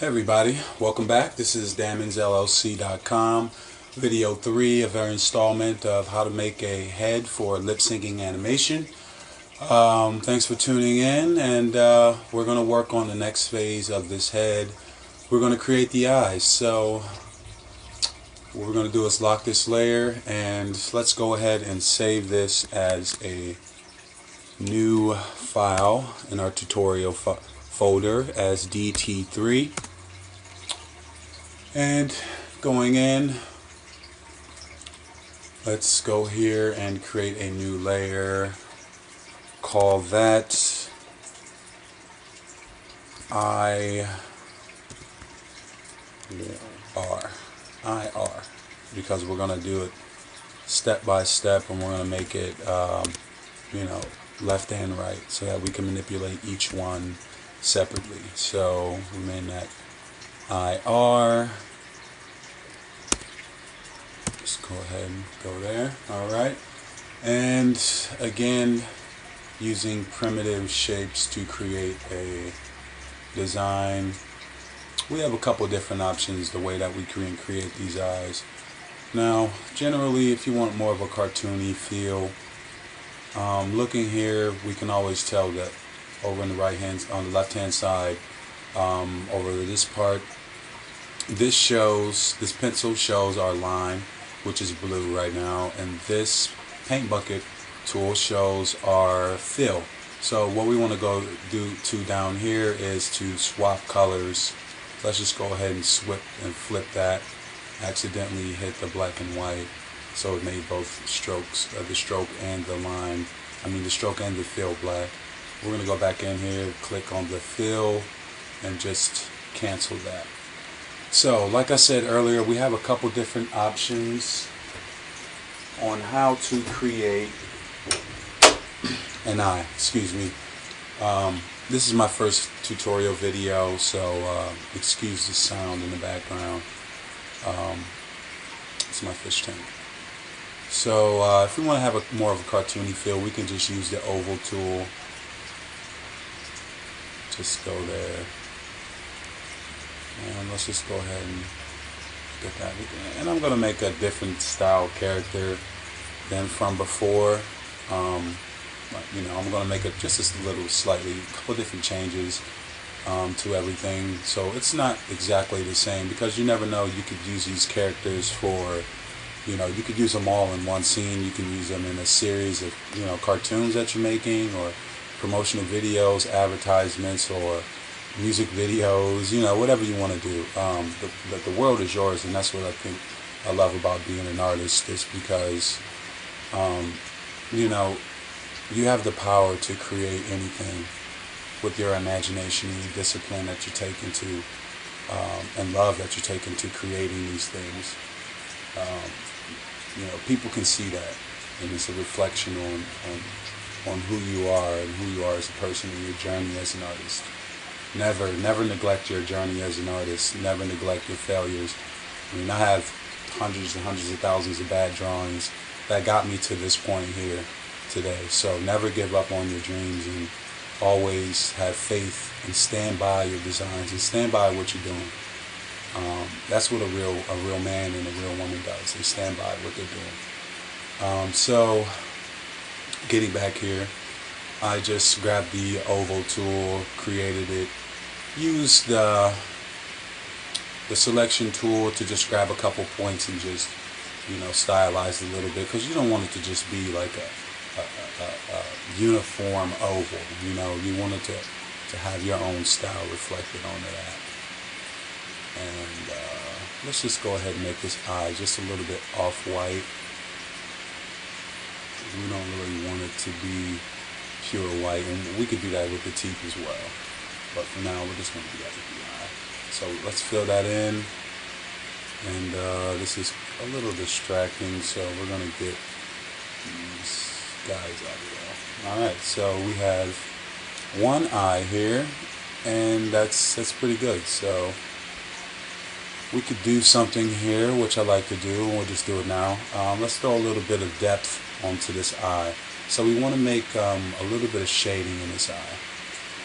Hey everybody, welcome back. This is Dammonsllc.com, video 3 of our installment of how to make a head for lip syncing animation. Thanks for tuning in, and we're going to work on the next phase of this head. We're going to create the eyes. So what we're going to do is lock this layer, and let's go ahead and save this as a new file in our tutorial folder as DT3. And going in, let's go here and create a new layer. Call that IR, because we're going to do it step by step, and we're going to make it left and right so that we can manipulate each one separately. So we made that IR. Just go ahead and go there. Alright. And again, using primitive shapes to create a design. We have a couple different options the way that we can create these eyes. Now, generally, if you want more of a cartoony feel, looking here, we can always tell that over on the left hand side, over this part, this pencil shows our line, which is blue right now, and this paint bucket tool shows our fill. So what we want to go do down here is to swap colors. Let's just go ahead and flip that. Accidentally hit the black and white, so it made both strokes, the stroke and the line, the stroke and the fill black. We're going to go back in here, click on the fill, and just cancel that. So, like I said earlier, we have a couple different options on how to create an eye. Excuse me. This is my first tutorial video, so excuse the sound in the background. It's my fish tank. So, if we want to have more of a cartoony feel, we can just use the oval tool. Just go there. And let's just go ahead and get that. And I'm going to make a different style character than from before. I'm going to make it just a couple different changes to everything. So it's not exactly the same, because you never know. You could use these characters for, you could use them all in one scene. You can use them in a series of, cartoons that you're making, or promotional videos, advertisements, or music videos, whatever you want to do. The world is yours, and that's what I think I love about being an artist, is because you have the power to create anything with your imagination and your discipline that you take into and love that you take into creating these things. People can see that, and it's a reflection on who you are and who you are as a person and your journey as an artist. Never neglect your journey as an artist. Never neglect your failures. I have hundreds and hundreds of thousands of bad drawings that got me to this point here today. So never give up on your dreams, and always have faith and stand by your designs and stand by what you're doing. That's what a real man and a real woman does. They stand by what they're doing. So getting back here, I just grabbed the oval tool, created it, used the selection tool to just grab a couple points and just stylize it a little bit, because you don't want it to just be like a uniform oval. You want it to have your own style reflected onto that. And let's just go ahead and make this eye just a little bit off-white. We don't really want it to be pure white, and we could do that with the teeth as well. But for now, we're just going to do that with the eye. So let's fill that in. And this is a little distracting, so we're going to get these guys out of there. Alright, so we have one eye here, and that's pretty good. So we could do something here, which I like to do, and we'll just do it now. Let's throw a little bit of depth onto this eye. So we want to make a little bit of shading in this eye.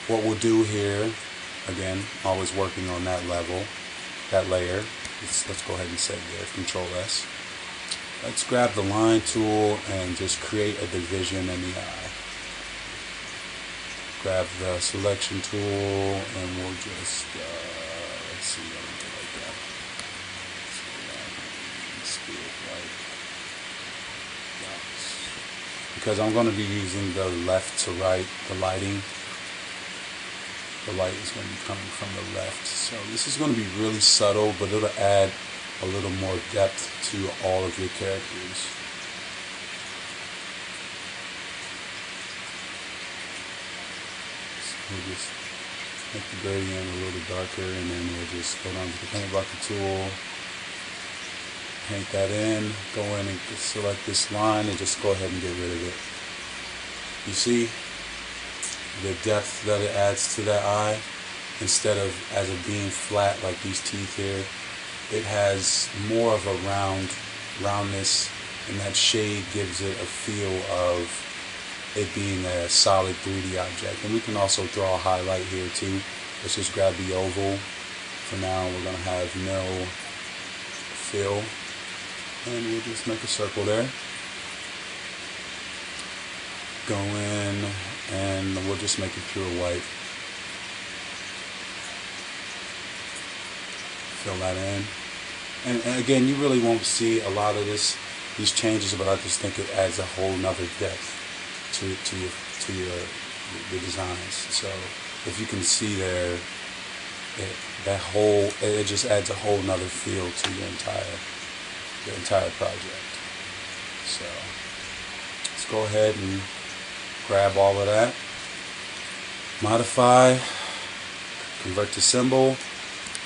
What we'll do here again, always working on that level, that layer. Let's go ahead and save there, Control S. Let's grab the line tool and just create a division in the eye. Grab the selection tool and we'll just, let's see, what we do like that. Let's do it like that. Because I'm going to be using the left to right, the lighting. The light is going to be coming from the left. So this is going to be really subtle, but it'll add a little more depth to all of your characters. So we'll just make the gradient a little darker, and then we'll just go down to the paint bucket tool, paint that in, go in and select this line and just go ahead and get rid of it. You see the depth that it adds to that eye? Instead of as it being flat like these teeth here, it has more of a roundness, and that shade gives it a feel of it being a solid 3D object. And we can also draw a highlight here too. Let's just grab the oval. For now we're going to have no fill, and we'll just make a circle there. Go in and we'll just make it pure white. Fill that in. And again, you really won't see a lot of these changes, but I just think it adds a whole nother depth to your designs. So if you can see there, it just adds a whole nother feel to your entire project. So let's go ahead and grab all of that, modify, convert to symbol.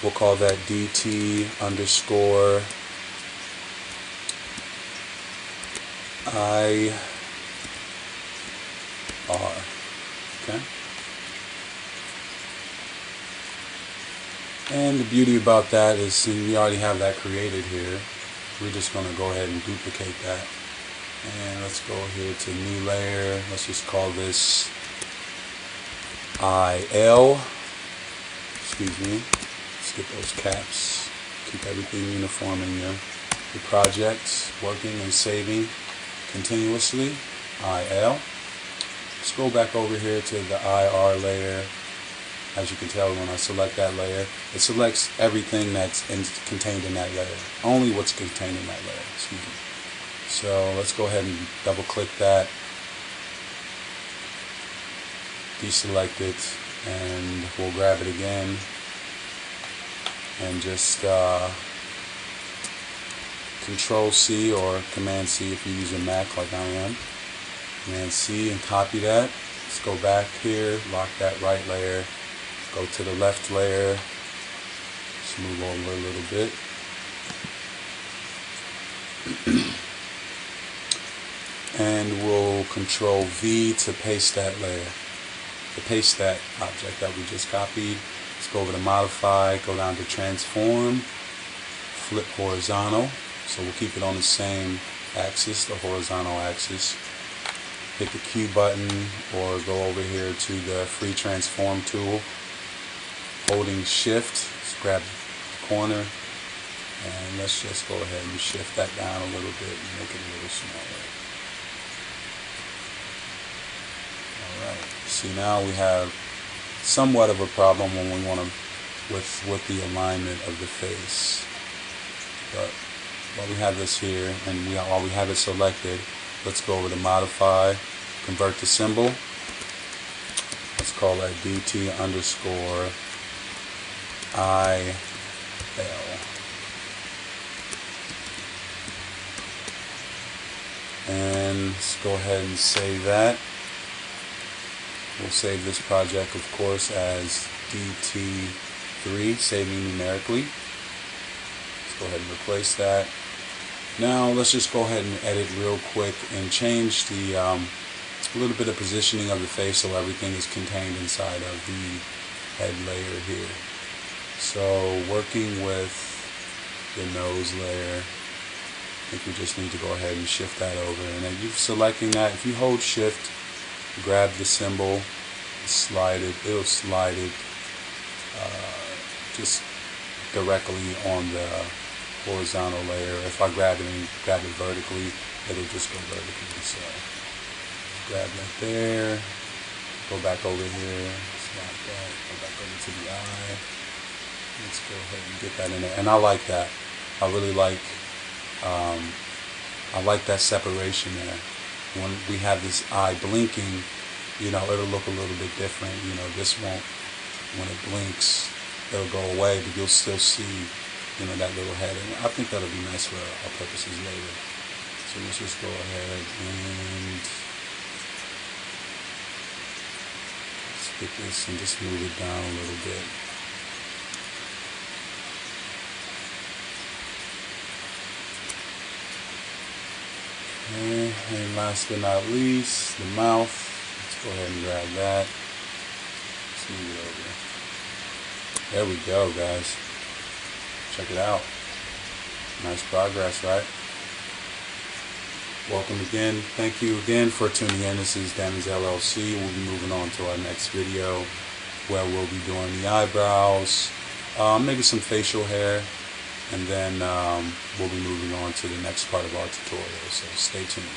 We'll call that DT underscore IR. Okay. And the beauty about that is we already have that created here. We're just going to go ahead and duplicate that. And let's go here to new layer. Let's just call this IL. Excuse me. Let's get those caps. Keep everything uniform in your projects, working and saving continuously. IL. Let's go back over here to the IR layer. As you can tell, when I select that layer, it selects everything that's contained in that layer. Only what's contained in that layer. Excuse me. So let's go ahead and double click that, deselect it, and we'll grab it again and just Control C or Command C if you're using Mac like I am. Command C and copy that. Let's go back here, lock that right layer, go to the left layer, just move over a little bit. And we'll Control V to paste that layer, to paste that object that we just copied. Let's go over to Modify, go down to Transform, flip horizontal, so we'll keep it on the same axis, the horizontal axis. Hit the Q button or go over here to the Free Transform tool, holding Shift, let's grab the corner, and let's just go ahead and shift that down a little bit and make it a little smaller. Alright, see now we have somewhat of a problem when we want to, with the alignment of the face. But while we have this here and while we have it selected, let's go over to Modify, convert to symbol. Let's call that DT underscore IL. And let's go ahead and save that. We'll save this project, of course, as DT3, saving numerically. Let's go ahead and replace that. Now let's just go ahead and edit real quick and change the a little bit of positioning of the face so everything is contained inside of the head layer here. So working with the nose layer, I think we just need to go ahead and shift that over. And then you're selecting that. If you hold Shift, grab the symbol, slide it, it'll slide it just directly on the horizontal layer. If I grab it vertically, it'll just go vertically. So grab that there, go back over here, slide that, go back over to the eye. Let's go ahead and get that in there. And I like that. I really like that separation there. When we have this eye blinking, you know, it'll look a little bit different. You know, this won't, when it blinks, it'll go away, but you'll still see, you know, that little head. And I think that'll be nice for our purposes later. So let's just go ahead and let's get this and just move it down a little bit. Okay, and last but not least, the mouth. Let's go ahead and grab that. Let's move it over. There we go, guys. Check it out. Nice progress, right? Welcome again. Thank you again for tuning in. This is Dammonsllc. We'll be moving on to our next video where we'll be doing the eyebrows, maybe some facial hair, and then we'll be moving on to the next part of our tutorial. So stay tuned.